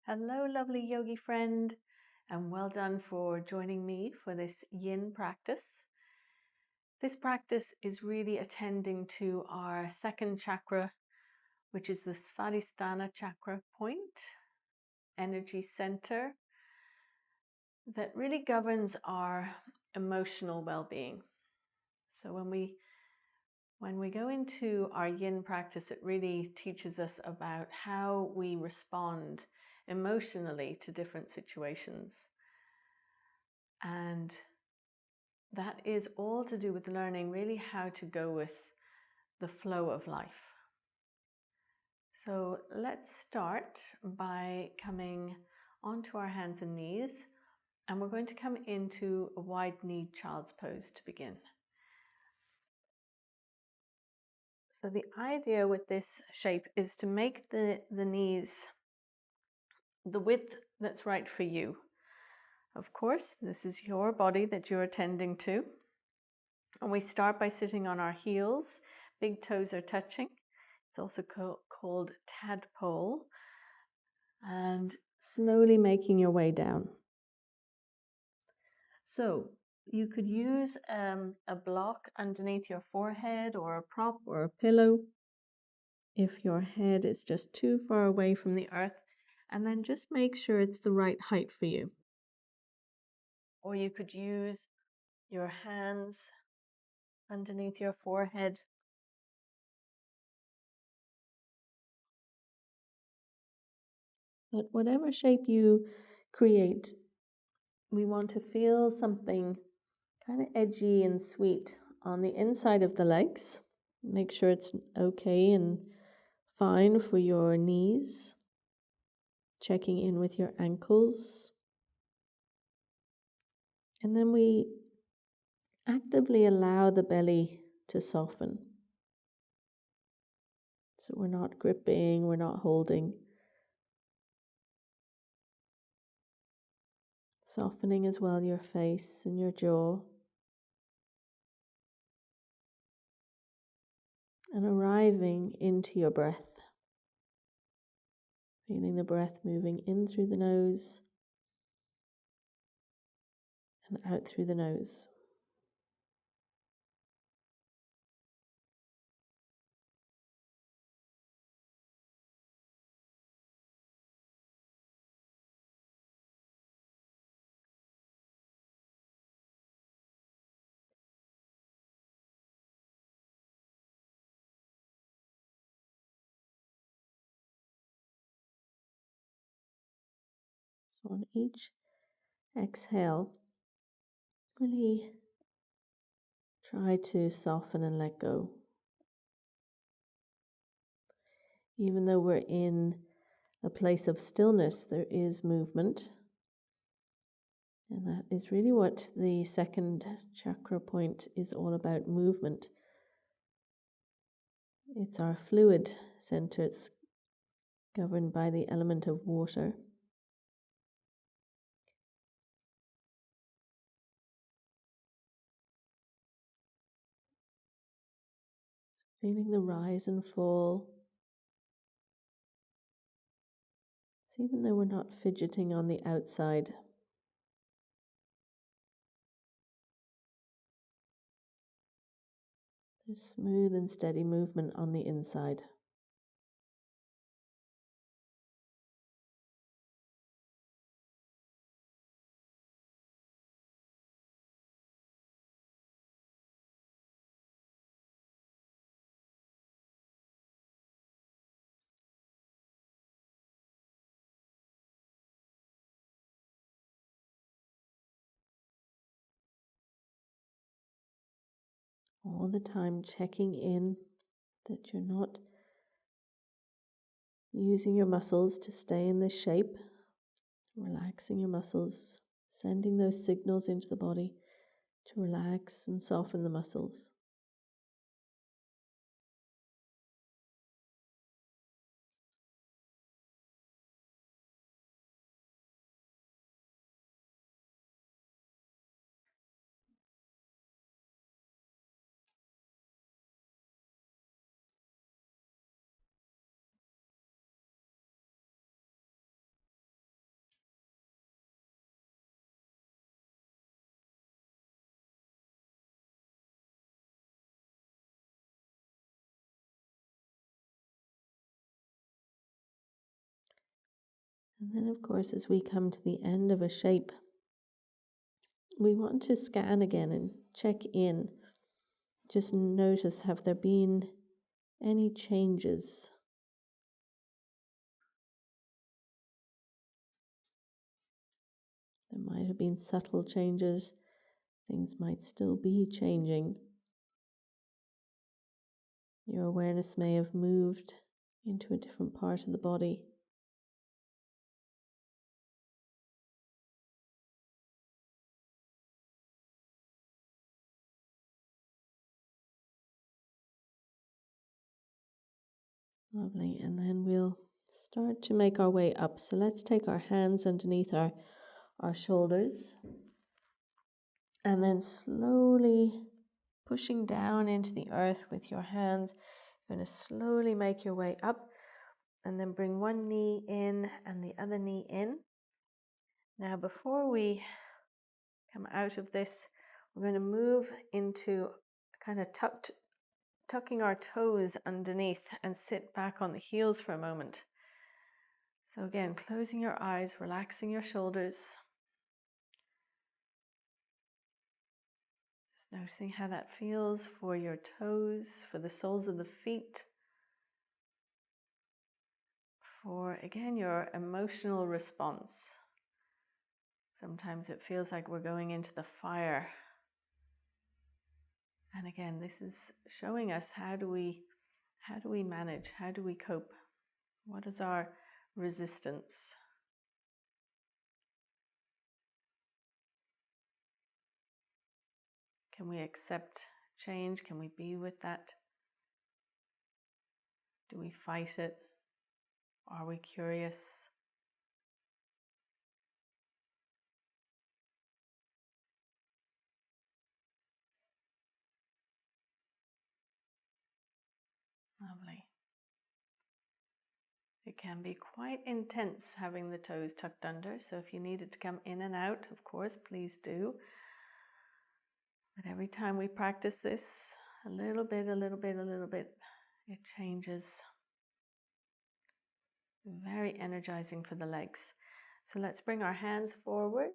Hello, lovely yogi friend, and well done for joining me for this yin practice. This practice is really attending to our second chakra, which is the Svadhisthana chakra point, energy center, that really governs our emotional well-being. So when we go into our yin practice, it really teaches us about how we respond emotionally to different situations. And that is all to do with learning really how to go with the flow of life. So let's start by coming onto our hands and knees, and we're going to come into a wide-kneed child's pose to begin. So the idea with this shape is to make the knees the width that's right for you. Of course, this is your body that you're attending to. And we start by sitting on our heels, big toes are touching. It's also called tadpole. And slowly making your way down. So you could use a block underneath your forehead, or a prop or a pillow if your head is just too far away from the earth, and then just make sure it's the right height for you. Or you could use your hands underneath your forehead. But whatever shape you create, we want to feel something kind of edgy and sweet on the inside of the legs. Make sure it's okay and fine for your knees. Checking in with your ankles. And then we actively allow the belly to soften. So we're not gripping, we're not holding. Softening as well your face and your jaw. And arriving into your breath. Feeling the breath moving in through the nose and out through the nose. So on each exhale, really try to soften and let go. Even though we're in a place of stillness, there is movement. And that is really what the second chakra point is all about, movement. It's our fluid center. It's governed by the element of water. Feeling the rise and fall. So even though we're not fidgeting on the outside, there's smooth and steady movement on the inside. All the time checking in that you're not using your muscles to stay in this shape. Relaxing your muscles, sending those signals into the body to relax and soften the muscles. And then, of course, as we come to the end of a shape, we want to scan again and check in. Just notice, have there been any changes? There might have been subtle changes. Things might still be changing. Your awareness may have moved into a different part of the body. Lovely. And then we'll start to make our way up. So let's take our hands underneath our shoulders. And then slowly pushing down into the earth with your hands. You're going to slowly make your way up. And then bring one knee in and the other knee in. Now, before we come out of this, we're going to move into kind of tucking our toes underneath and sit back on the heels for a moment. So again, closing your eyes, relaxing your shoulders. Just noticing how that feels for your toes, for the soles of the feet, for, again, your emotional response. Sometimes it feels like we're going into the fire. And again, this is showing us how do we manage, how do we cope? What is our resistance? Can we accept change? Can we be with that? Do we fight it? Are we curious? Lovely. It can be quite intense having the toes tucked under, so if you need it to come in and out, of course, please do. But every time we practice this, a little bit, it changes. Very energizing for the legs. So let's bring our hands forward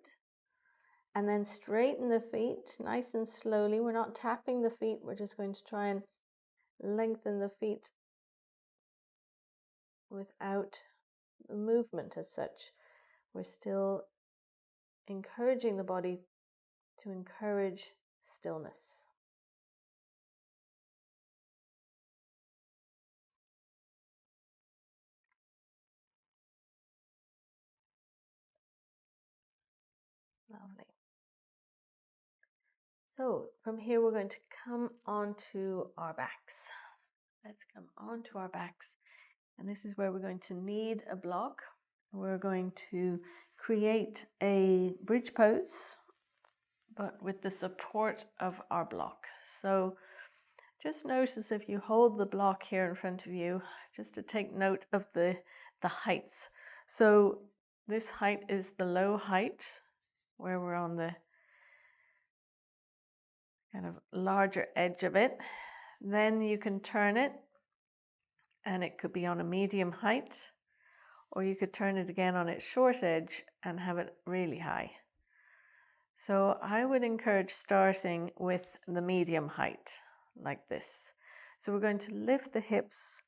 and then straighten the feet nice and slowly. We're not tapping the feet. We're just going to try and lengthen the feet without the movement as such. We're still encouraging the body to encourage stillness. Lovely. So from here we're going to come onto our backs. Let's come onto our backs. And this is where we're going to knead a block. We're going to create a bridge pose, but with the support of our block. So just notice if you hold the block here in front of you, just to take note of the heights. So this height is the low height, where we're on the kind of larger edge of it. Then you can turn it, and it could be on a medium height, or you could turn it again on its short edge and have it really high. So I would encourage starting with the medium height, like this. So we're going to lift the hips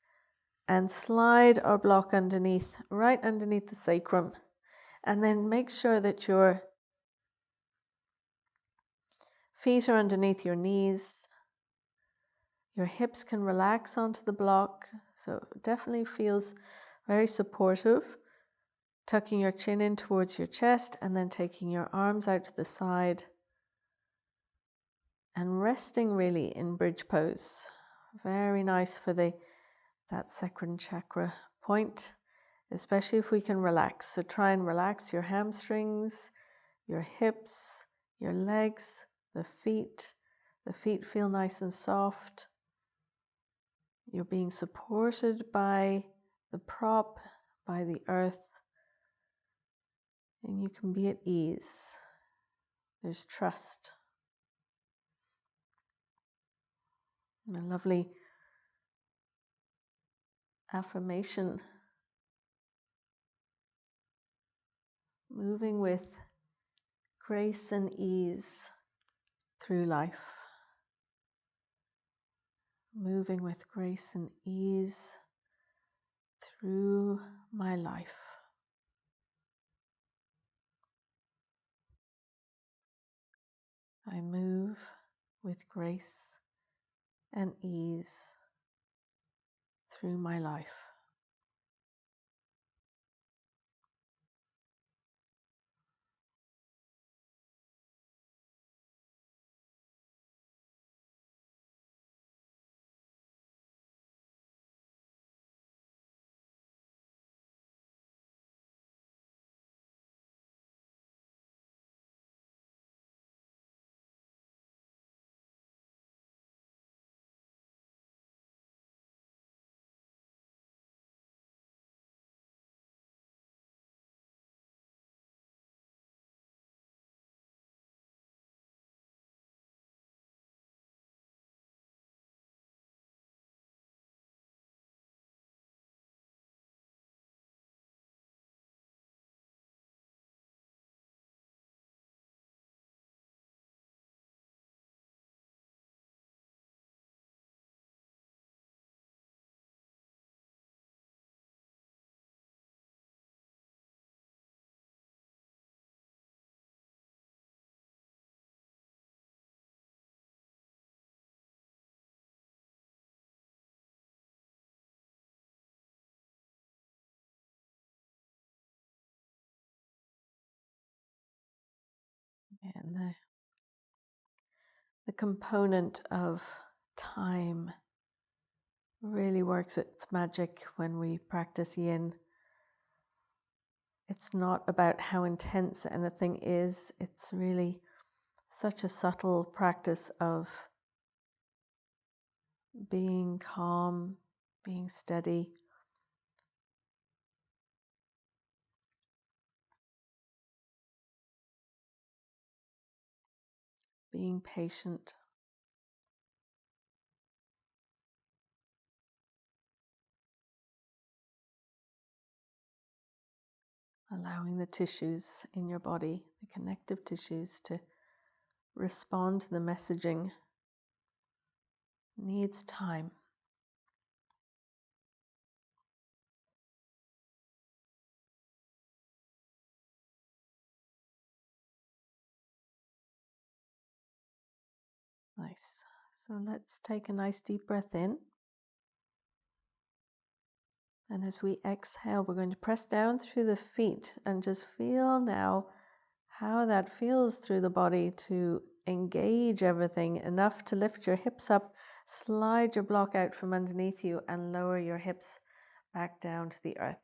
and slide our block underneath, right underneath the sacrum. And then make sure that your feet are underneath your knees. Your hips can relax onto the block. So it definitely feels very supportive. Tucking your chin in towards your chest and then taking your arms out to the side. And resting really in bridge pose. Very nice for that sacral chakra point, especially if we can relax. So try and relax your hamstrings, your hips, your legs, the feet. The feet feel nice and soft. You're being supported by the prop, by the earth, and you can be at ease. There's trust. And a lovely affirmation moving with grace and ease through life. Moving with grace and ease through my life. I move with grace and ease through my life. And the component of time really works its magic when we practice yin. It's not about how intense anything is. It's really such a subtle practice of being calm, being steady, being patient. Allowing the tissues in your body, the connective tissues, to respond to the messaging needs time. Nice. So let's take a nice deep breath in. And as we exhale, we're going to press down through the feet and just feel now how that feels through the body to engage everything enough to lift your hips up, slide your block out from underneath you, and lower your hips back down to the earth.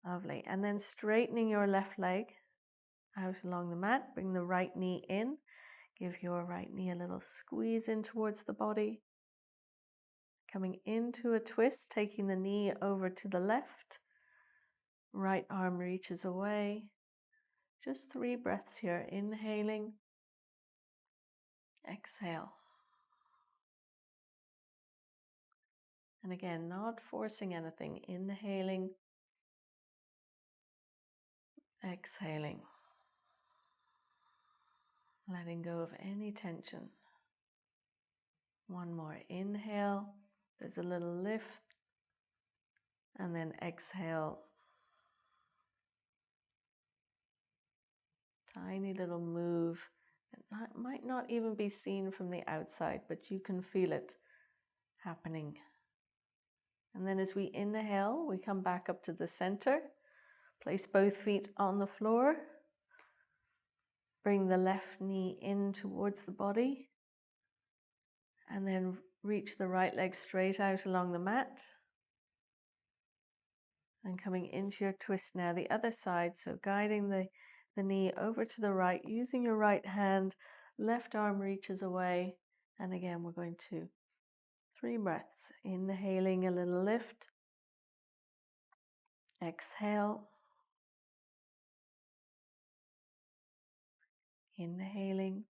Lovely. And then straightening your left leg out along the mat, bring the right knee in, give your right knee a little squeeze in towards the body. Coming into a twist, taking the knee over to the left, right arm reaches away. Just 3 breaths here, inhaling, exhale. And again, not forcing anything, inhaling, exhaling. Letting go of any tension. One more inhale, there's a little lift, and then exhale. Tiny little move. It might not even be seen from the outside, but you can feel it happening. And then as we inhale, we come back up to the center. Place both feet on the floor. Bring the left knee in towards the body. And then reach the right leg straight out along the mat. And coming into your twist now, the other side. So guiding the knee over to the right, using your right hand, left arm reaches away. And again, we're going to 3 breaths. Inhaling a little lift. Exhale. Inhaling.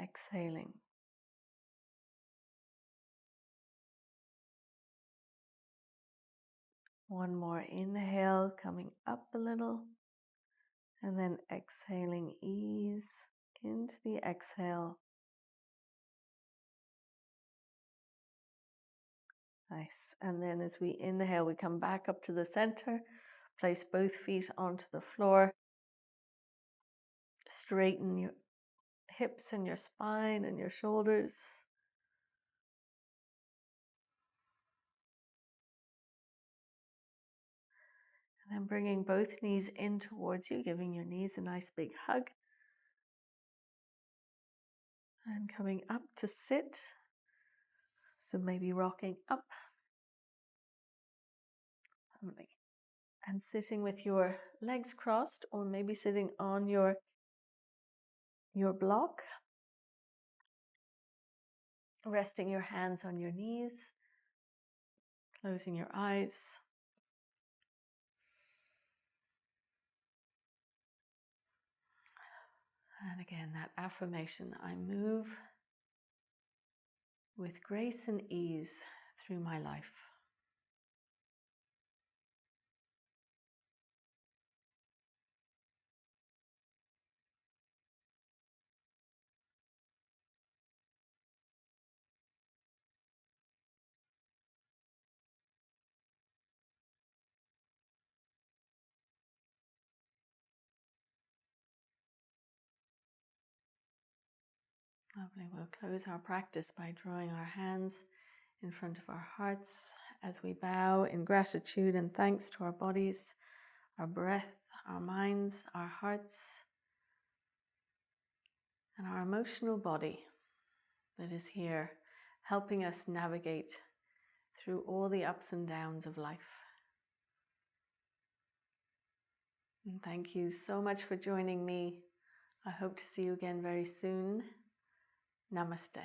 Exhaling. One more inhale, coming up a little, and then exhaling, ease into the exhale. Nice. And then as we inhale, we come back up to the center, place both feet onto the floor, straighten your hips and your spine and your shoulders. And then bringing both knees in towards you, giving your knees a nice big hug. And coming up to sit. So maybe rocking up. And sitting with your legs crossed, or maybe sitting on your block. Resting your hands on your knees. Closing your eyes. And again, that affirmation, I move with grace and ease through my life. Lovely. We'll close our practice by drawing our hands in front of our hearts as we bow in gratitude and thanks to our bodies, our breath, our minds, our hearts, and our emotional body that is here helping us navigate through all the ups and downs of life. And thank you so much for joining me. I hope to see you again very soon. Namaste.